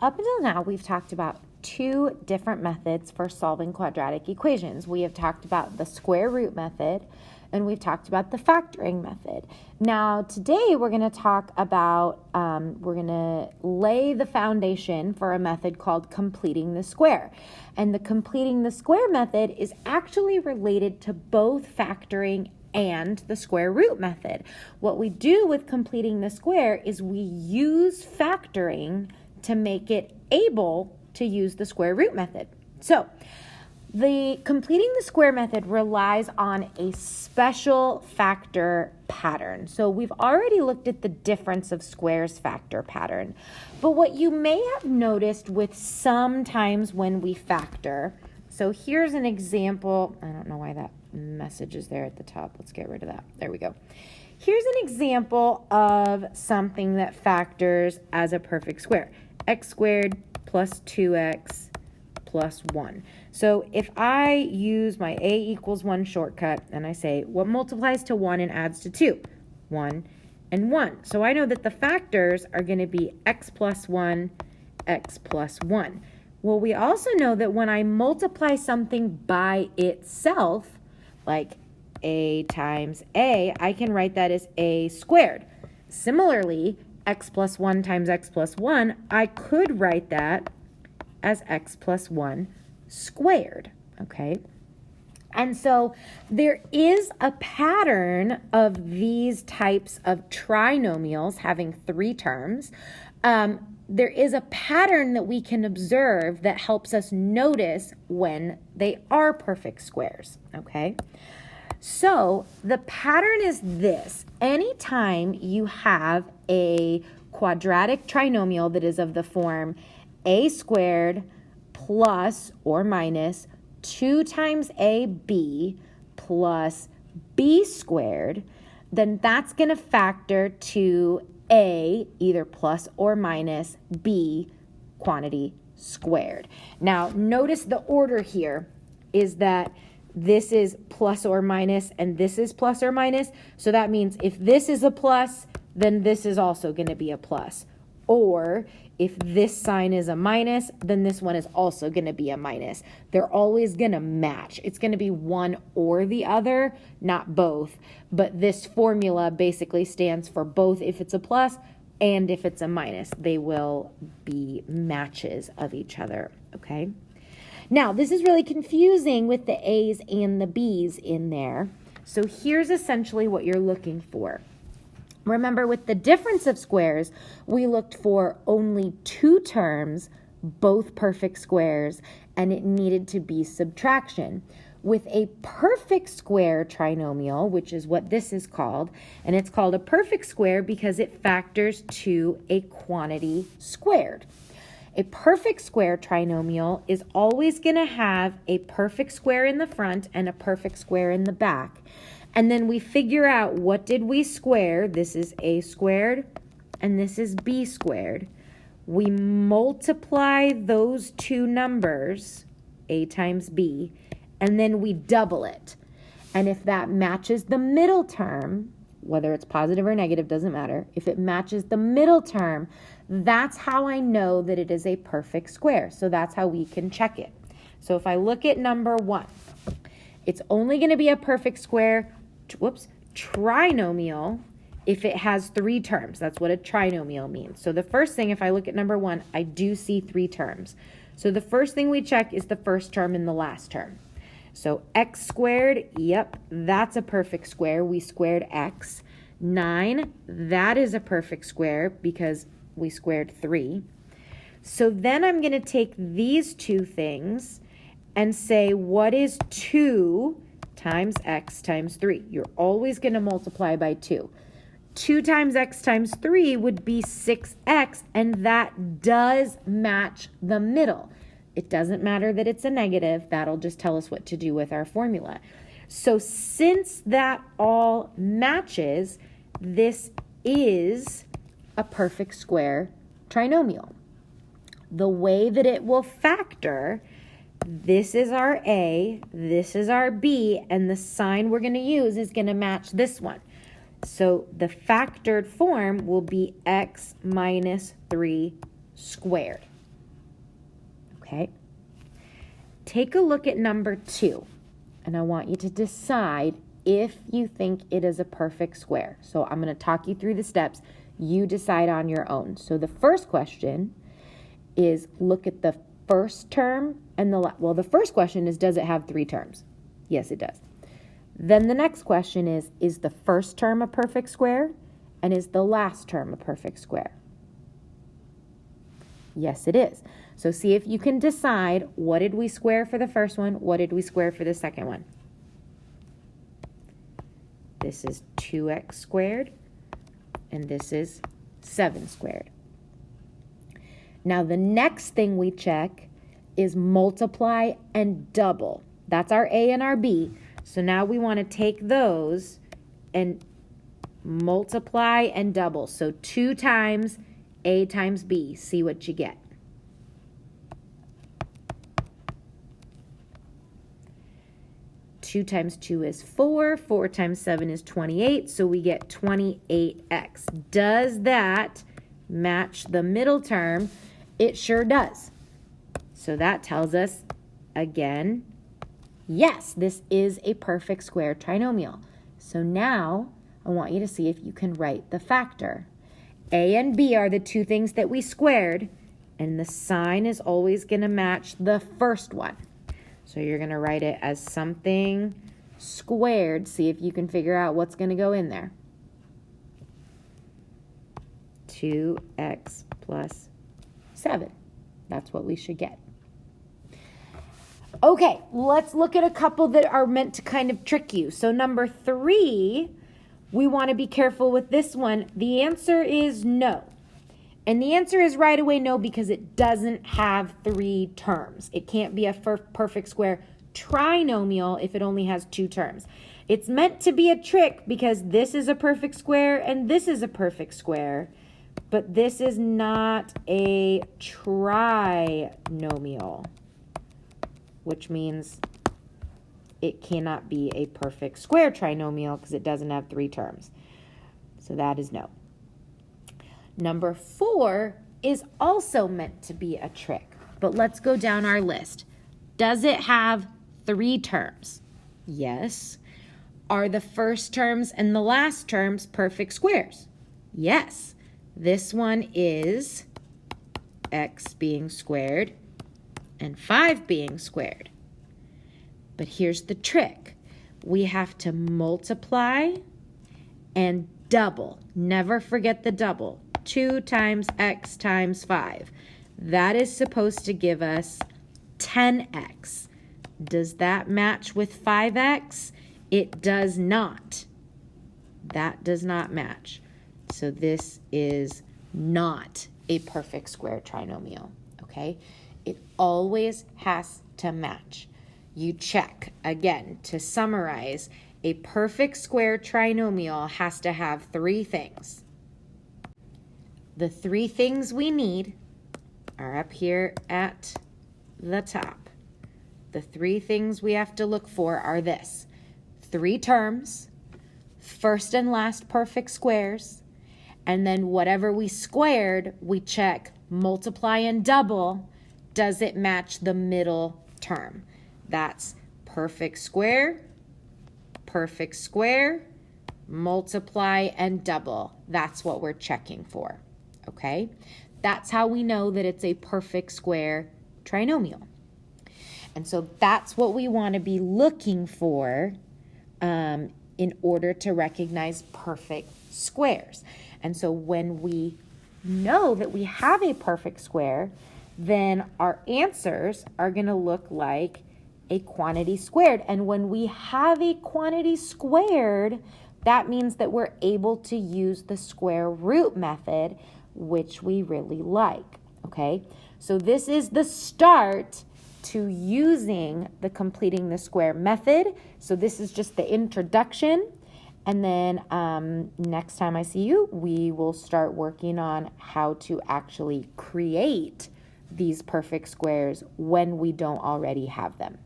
Up until now, we've talked about two different methods for solving quadratic equations. We have talked about the square root method, and we've talked about the factoring method. Now, today we're going to talk about, we're going to lay the foundation for a method called completing the square. And the completing the square method is actually related to both factoring and the square root method. What we do with completing the square is we use factoring to make it able to use the square root method. So, the completing the square method relies on a special factor pattern. So we've already looked at the difference of squares factor pattern. But what you may have noticed with sometimes when we factor, so here's an example. I don't know why that message is there at the top. Let's get rid of that. There we go. Here's an example of something that factors as a perfect square. X squared plus 2x plus 1. So if I use my a equals 1 shortcut and I say, what multiplies to 1 and adds to 2? 1 and 1. So I know that the factors are going to be x plus 1, x plus 1. Well, we also know that when I multiply something by itself, like a times a, I can write that as a squared. Similarly, x plus 1 times x plus 1, I could write that as x plus 1 squared, okay? And so there is a pattern of these types of trinomials having three terms. There is a pattern that we can observe that helps us notice when they are perfect squares, okay? So the pattern is this. Anytime you have a quadratic trinomial that is of the form a squared plus or minus 2 times ab plus b squared, then that's going to factor to a, either plus or minus b quantity squared. Now, notice the order here is that this is plus or minus and this is plus or minus. So that means if this is a plus, then this is also going to be a plus. Or if this sign is a minus, then this one is also going to be a minus. They're always going to match. It's going to be one or the other, not both. But this formula basically stands for both if it's a plus and if it's a minus. They will be matches of each other, okay? Now, this is really confusing with the A's and the B's in there. So here's essentially what you're looking for. Remember, with the difference of squares, we looked for only two terms, both perfect squares, and it needed to be subtraction. With a perfect square trinomial, which is what this is called, and it's called a perfect square because it factors to a quantity squared. A perfect square trinomial is always going to have a perfect square in the front and a perfect square in the back. And then we figure out what did we square. This is a squared and this is b squared. We multiply those two numbers, a times b, and then we double it. And if that matches the middle term, whether it's positive or negative, doesn't matter. If it matches the middle term, that's how I know that it is a perfect square. So that's how we can check it. So if I look at number 1, it's only going to be a perfect square, trinomial if it has 3 terms. That's what a trinomial means. So the first thing, if I look at number 1, I do see 3 terms. So the first thing we check is the first term and the last term. So x squared, yep, that's a perfect square. We squared x. 9, that is a perfect square because we squared 3. So then I'm going to take these two things and say, what is 2 times x times 3? You're always going to multiply by 2. 2 times x times 3 would be 6x, and that does match the middle. It doesn't matter that it's a negative. That'll just tell us what to do with our formula. So since that all matches, this is a perfect square trinomial. The way that it will factor, this is our A, this is our B, and the sign we're going to use is going to match this one. So the factored form will be x minus 3 squared. okay? Take a look at number 2, and I want you to decide if you think it is a perfect square. So I'm going to talk you through the steps. You decide on your own. So the first question is look at the first term and the first question is, does it have 3 terms? Yes, it does. Then the next question is the first term a perfect square? And is the last term a perfect square? Yes, it is. So see if you can decide, what did we square for the first one? What did we square for the second one? This is 2x squared, and this is 7 squared. Now the next thing we check is multiply and double. That's our A and our B. So now we want to take those and multiply and double. So 2 times A times B. See what you get. Two times 2 is 4. 4 times 7 is 28. So we get 28x. Does that match the middle term? It sure does. So that tells us, again, yes, this is a perfect square trinomial. So now I want you to see if you can write the factor. A and B are the 2 things that we squared, and the sign is always going to match the first one. So you're going to write it as something squared. See if you can figure out what's going to go in there. 2x plus 7. That's what we should get. Okay, let's look at a couple that are meant to kind of trick you. So number 3, we want to be careful with this one. The answer is no. And the answer is right away no, because it doesn't have 3 terms. It can't be a perfect square trinomial if it only has 2 terms. It's meant to be a trick because this is a perfect square and this is a perfect square, but this is not a trinomial, which means it cannot be a perfect square trinomial because it doesn't have 3 terms. So that is no. Number 4 is also meant to be a trick, but let's go down our list. Does it have 3 terms? Yes. Are the first terms and the last terms perfect squares? Yes. This one is x being squared and 5 being squared. But here's the trick. We have to multiply and double. Never forget the double. 2 times x times 5. That is supposed to give us 10x. Does that match with 5x? It does not. That does not match. So this is not a perfect square trinomial, okay? It always has to match. You check, again, to summarize, a perfect square trinomial has to have 3 things. The 3 things we need are up here at the top. The 3 things we have to look for are this: 3 terms, first and last perfect squares, and then whatever we squared, we check multiply and double. Does it match the middle term? That's perfect square, multiply and double. That's what we're checking for. Okay, that's how we know that it's a perfect square trinomial. And so that's what we want to be looking for in order to recognize perfect squares. And so when we know that we have a perfect square, then our answers are going to look like a quantity squared. And when we have a quantity squared, that means that we're able to use the square root method, which we really like, okay? So this is the start to using the completing the square method. So this is just the introduction. And then next time I see you, we will start working on how to actually create these perfect squares when we don't already have them.